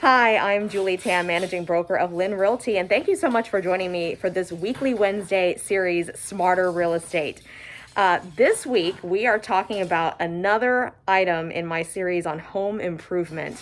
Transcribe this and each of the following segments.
Hi, I'm Julie Tan, Managing Broker of LYN Realty, and thank you so much for joining me for this weekly Wednesday series, Smarter Real Estate. This week, we are talking about another item in my series on home improvement.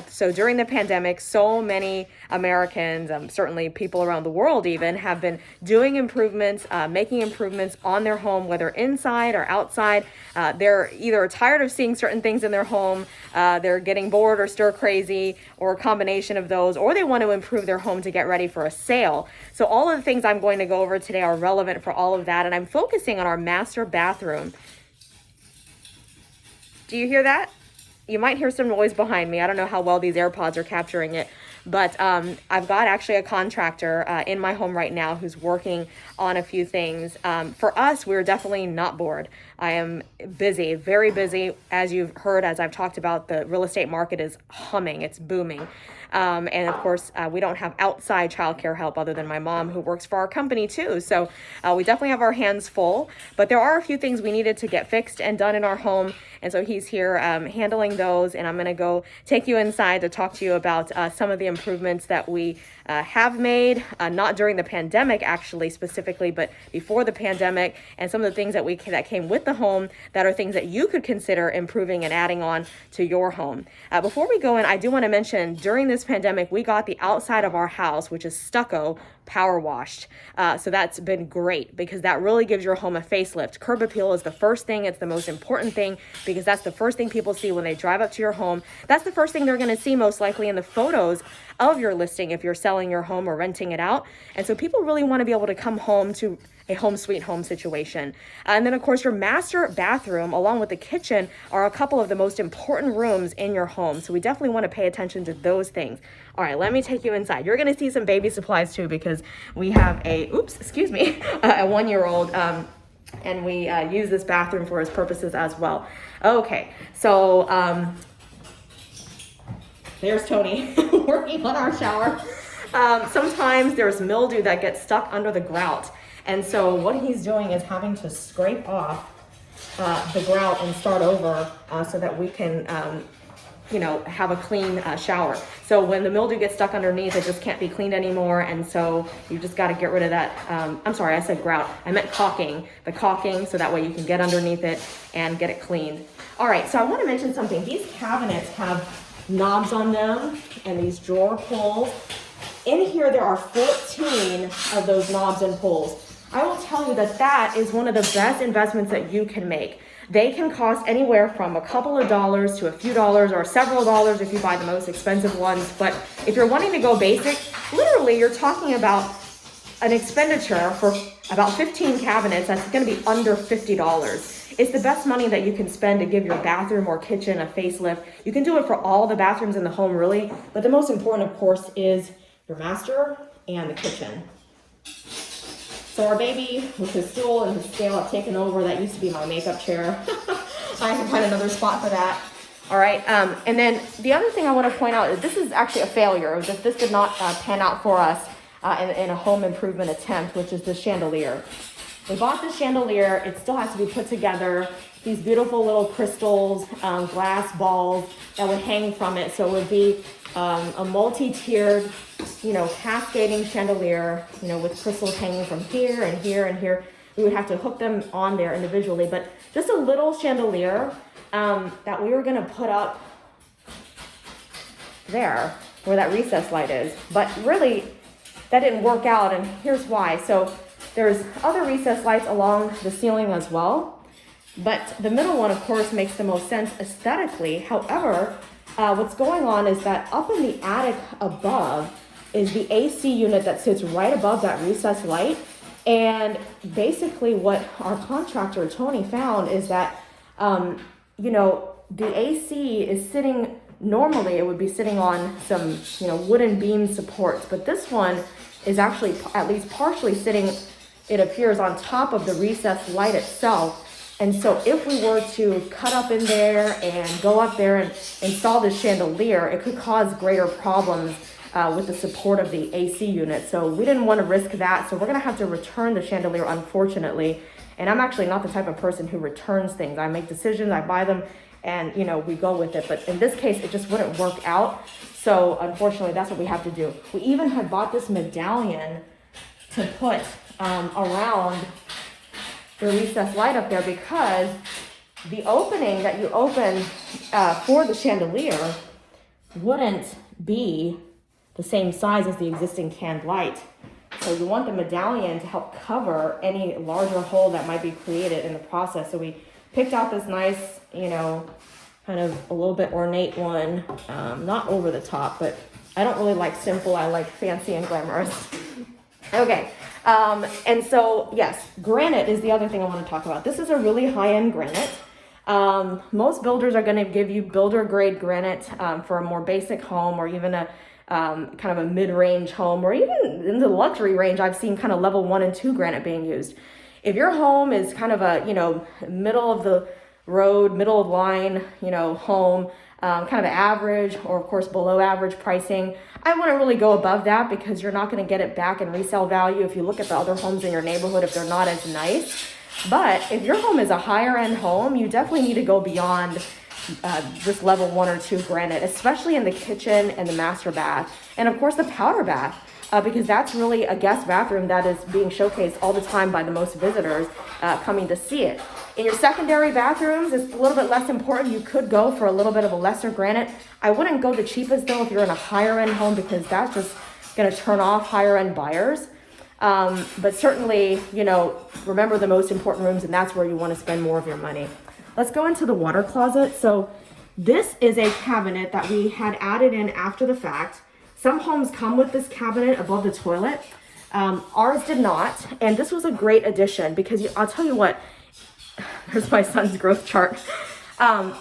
So during the pandemic, so many Americans, certainly people around the world even, have been doing improvements, making improvements on their home, whether inside or outside. They're either tired of seeing certain things in their home, they're getting bored or stir crazy, or a combination of those, or they want to improve their home to get ready for a sale. So all of the things I'm going to go over today are relevant for all of that, and I'm focusing on our master bathroom. Do you hear that? You might hear some noise behind me. I don't know how well these AirPods are capturing it, but I've got actually a contractor in my home right now who's working on a few things. For us, we're definitely not bored. I am busy, very busy. As you've heard, as I've talked about, the real estate market is humming, it's booming. And of course, we don't have outside childcare help other than my mom, who works for our company too. So we definitely have our hands full, but there are a few things we needed to get fixed and done in our home. And so he's here handling those, and I'm going to go take you inside to talk to you about some of the improvements that we have made, not during the pandemic actually specifically, but before the pandemic, and some of the things that came with the home that are things that you could consider improving and adding on to your home. Before we go in, I do want to mention during this pandemic, we got the outside of our house, which is stucco, power washed. So that's been great because that really gives your home a facelift. Curb appeal is the first thing. It's the most important thing because that's the first thing people see when they drive up to your home. That's the first thing they're going to see most likely in the photos of your listing if you're selling your home or renting it out. And so people really want to be able to come home to a home sweet home situation. And then of course your master bathroom along with the kitchen are a couple of the most important rooms in your home. So we definitely want to pay attention to those things. All right, let me take you inside. You're going to see some baby supplies too because we have a 1-year-old and we use this bathroom for his purposes as well. Okay, so there's Tony working on our shower. Sometimes there's mildew that gets stuck under the grout. And so what he's doing is having to scrape off the grout and start over so that we can, have a clean shower. So when the mildew gets stuck underneath, it just can't be cleaned anymore. And so you just got to get rid of that. I'm sorry, I said grout. I meant caulking, the caulking, so that way you can get underneath it and get it cleaned. All right, so I want to mention something. These cabinets have knobs on them and these drawer pulls. In here, there are 14 of those knobs and pulls. I will tell you that that is one of the best investments that you can make. They can cost anywhere from a couple of dollars to a few dollars or several dollars if you buy the most expensive ones. But if you're wanting to go basic, literally you're talking about an expenditure for about 15 cabinets that's going to be under $50. It's the best money that you can spend to give your bathroom or kitchen a facelift. You can do it for all the bathrooms in the home really, but the most important of course is your master and the kitchen. So our baby with his stool and his scale have taken over. That used to be my makeup chair. I have to find another spot for that. All right, and then the other thing I want to point out is this is actually a failure. This did not pan out for us in a home improvement attempt, which is the chandelier. We bought the chandelier. It still has to be put together. These beautiful little crystals, glass balls that would hang from it. So it would be a multi-tiered, cascading chandelier, with crystals hanging from here and here and here. We would have to hook them on there individually, but just a little chandelier that we were going to put up there where that recess light is. But really, that didn't work out, and here's why. So there's other recess lights along the ceiling as well, but the middle one, of course, makes the most sense aesthetically. However, what's going on is that up in the attic above is the AC unit that sits right above that recessed light. And basically what our contractor, Tony, found is that, the AC is sitting, normally it would be sitting on some, wooden beam supports, but this one is actually at least partially sitting, it appears, on top of the recessed light itself. And so if we were to cut up in there and go up there and install this chandelier, it could cause greater problems with the support of the AC unit. So we didn't want to risk that. So we're going to have to return the chandelier, unfortunately. And I'm actually not the type of person who returns things. I make decisions, I buy them, and we go with it. But in this case, it just wouldn't work out. So unfortunately, that's what we have to do. We even had bought this medallion to put around the recessed light up there, because the opening that you open for the chandelier wouldn't be the same size as the existing canned light. So you want the medallion to help cover any larger hole that might be created in the process. So we picked out this nice, you know, kind of a little bit ornate one, not over the top, but I don't really like simple, I like fancy and glamorous. Okay, and so yes, granite is the other thing I want to talk about. This is a really high-end granite. Most builders are going to give you builder grade granite for a more basic home, or even a kind of a mid-range home, or even in the luxury range. I've seen kind of level 1 and 2 granite being used. If your home is kind of a, you know, middle of the road, middle of line, you know, home, kind of average, or of course below average pricing, I wouldn't really go above that, because you're not going to get it back in resale value if you look at the other homes in your neighborhood, if they're not as nice. But if your home is a higher end home, you definitely need to go beyond this level 1 or 2 granite, especially in the kitchen and the master bath, and of course the powder bath, because that's really a guest bathroom that is being showcased all the time by the most visitors coming to see it. In your secondary bathrooms, it's a little bit less important. You could go for a little bit of a lesser granite. I wouldn't go the cheapest though if you're in a higher end home, because that's just going to turn off higher end buyers. But certainly, you know, remember the most important rooms, and that's where you want to spend more of your money. Let's go into the water closet. So this is a cabinet that we had added in after the fact. Some homes come with this cabinet above the toilet. Ours did not. And this was a great addition, because I'll tell you what, there's my son's growth chart.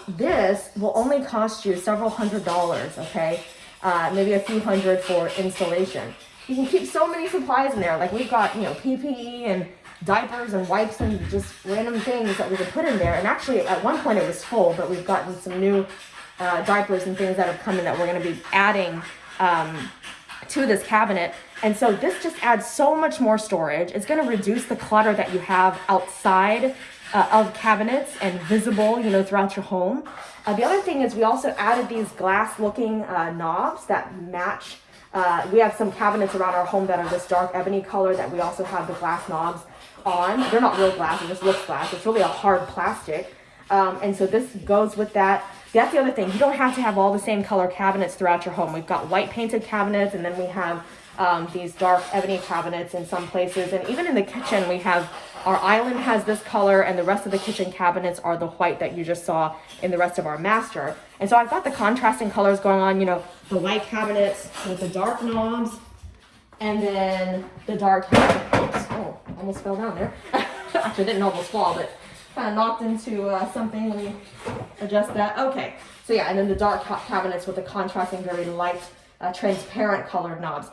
This will only cost you several $100s, okay? Maybe a few hundred for installation. You can keep so many supplies in there. Like we've got, you know, PPE and diapers and wipes and just random things that we could put in there. And actually at one point it was full, but we've gotten some new diapers and things that have come in that we're going to be adding to this cabinet. And so this just adds so much more storage. It's going to reduce the clutter that you have outside of cabinets and visible, you know, throughout your home. The other thing is we also added these glass looking knobs that match. We have some cabinets around our home that are this dark ebony color that we also have the glass knobs on. They're not real glass, it just looks glass. It's really a hard plastic. And so this goes with that. That's the other thing. You don't have to have all the same color cabinets throughout your home. We've got white painted cabinets, and then we have these dark ebony cabinets in some places. And even in the kitchen, we have our island has this color, and the rest of the kitchen cabinets are the white that you just saw in the rest of our master. And so I've got the contrasting colors going on, you know, the white cabinets with the dark knobs, and then the dark cabinets. Oops, oh, almost fell down there. Actually, didn't almost fall, but kind of knocked into something. Let me adjust that. Okay, so yeah, and then the dark cabinets with the contrasting, very light, transparent colored knobs.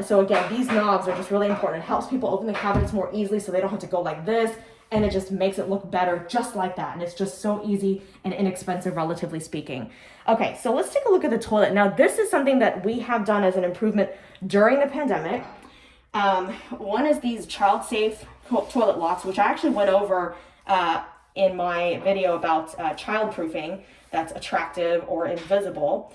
So again, these knobs are just really important. It helps people open the cabinets more easily, so they don't have to go like this, and it just makes it look better just like that. And it's just so easy and inexpensive, relatively speaking. Okay, so let's take a look at the toilet. Now, this is something that we have done as an improvement during the pandemic. One is these child-safe toilet locks, which I actually went over in my video about child-proofing that's attractive or invisible.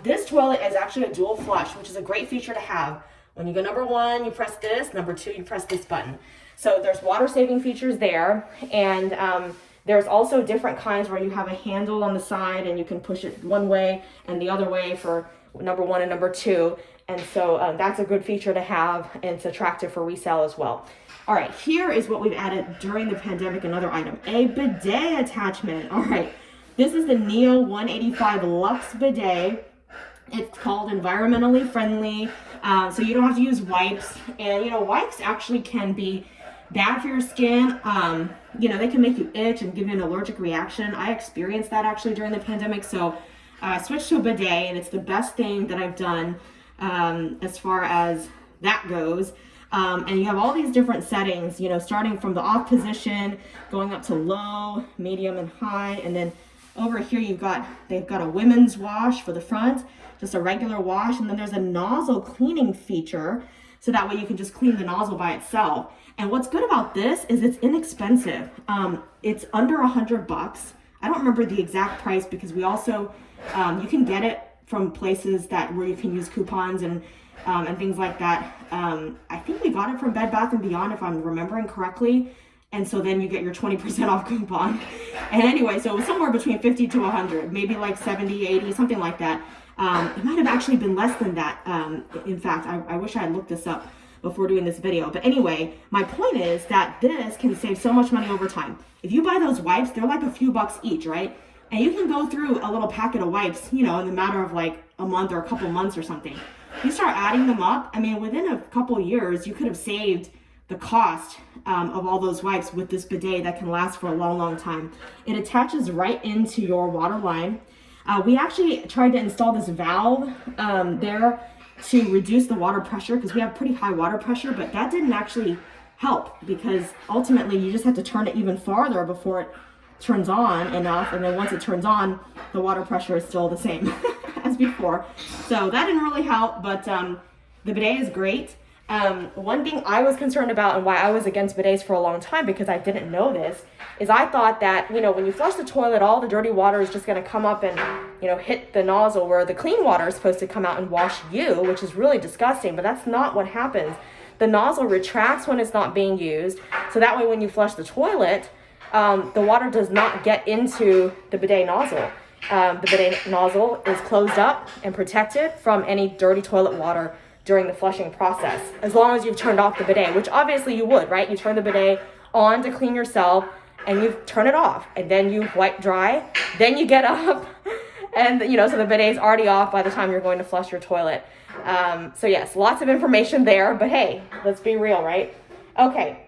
This toilet is actually a dual flush, which is a great feature to have. When you go number 1, you press this. Number 2, you press this button. So there's water saving features there. And there's also different kinds where you have a handle on the side and you can push it one way and the other way for number 1 and number 2. And so that's a good feature to have, and it's attractive for resale as well. All right, here is what we've added during the pandemic, another item, a bidet attachment. All right. This is the Neo 185 Luxe Bidet. It's called environmentally friendly, so you don't have to use wipes. And, you know, wipes actually can be bad for your skin. You know, they can make you itch and give you an allergic reaction. I experienced that actually during the pandemic, so I switched to a bidet, and it's the best thing that I've done as far as that goes. And you have all these different settings, you know, starting from the off position, going up to low, medium, and high, and then over here they've got a women's wash for the front, just a regular wash, and then there's a nozzle cleaning feature, so that way you can just clean the nozzle by itself. And what's good about this is it's inexpensive. It's under $100. I don't remember the exact price, because we also you can get it from places where you can use coupons and things like that. I think we got it from Bed Bath & Beyond, if I'm remembering correctly. And so then you get your 20% off coupon. And anyway, so it was somewhere between 50 to 100, maybe like 70, 80, something like that. It might have actually been less than that. In fact, I wish I had looked this up before doing this video. But anyway, my point is that this can save so much money over time. If you buy those wipes, they're like a few bucks each, right? And you can go through a little packet of wipes, you know, in the matter of like a month or a couple months or something. You start adding them up, I mean, within a couple years, you could have saved the cost of all those wipes with this bidet that can last for a long, long time. It attaches right into your water line. We actually tried to install this valve there to reduce the water pressure because we have pretty high water pressure, but that didn't actually help because ultimately you just have to turn it even farther before it turns on enough, and then once it turns on, the water pressure is still the same as before. So that didn't really help, but the bidet is great. One thing I was concerned about and why I was against bidets for a long time, because I didn't know this, is I thought that, you know, when you flush the toilet, all the dirty water is just going to come up and, you know, hit the nozzle where the clean water is supposed to come out and wash you, which is really disgusting, but that's not what happens. The nozzle retracts when it's not being used, so that way when you flush the toilet, the water does not get into the bidet nozzle. The bidet nozzle is closed up and protected from any dirty toilet water during the flushing process, as long as you've turned off the bidet, which obviously you would, right? You turn the bidet on to clean yourself and you turn it off, and then you wipe dry, then you get up and, you know, so the bidet is already off by the time you're going to flush your toilet. So yes, lots of information there, but hey, let's be real, right? Okay.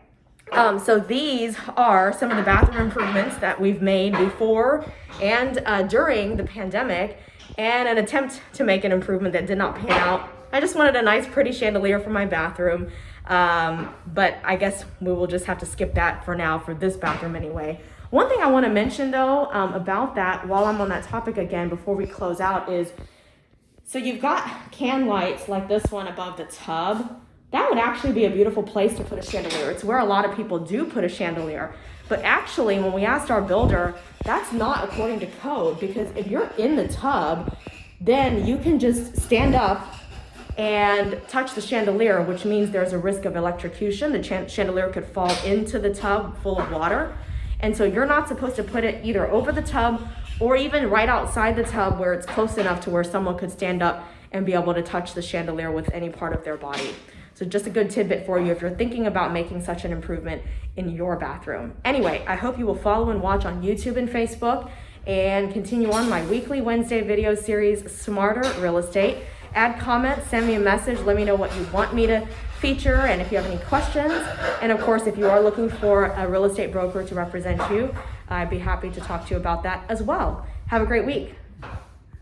So these are some of the bathroom improvements that we've made before and during the pandemic, and an attempt to make an improvement that did not pan out. I just wanted a nice pretty chandelier for my bathroom, but I guess we will just have to skip that for now for this bathroom anyway. One thing I want to mention though about that, while I'm on that topic again before we close out, is so you've got can lights like this one above the tub. That would actually be a beautiful place to put a chandelier. It's where a lot of people do put a chandelier. But actually, when we asked our builder, that's not according to code, because if you're in the tub, then you can just stand up and touch the chandelier, which means there's a risk of electrocution. The chandelier could fall into the tub full of water. And so you're not supposed to put it either over the tub or even right outside the tub where it's close enough to where someone could stand up and be able to touch the chandelier with any part of their body. So just a good tidbit for you if you're thinking about making such an improvement in your bathroom. Anyway, I hope you will follow and watch on YouTube and Facebook and continue on my weekly Wednesday video series, Smarter Real Estate. Add comments, send me a message, let me know what you want me to feature and if you have any questions. And of course, if you are looking for a real estate broker to represent you, I'd be happy to talk to you about that as well. Have a great week.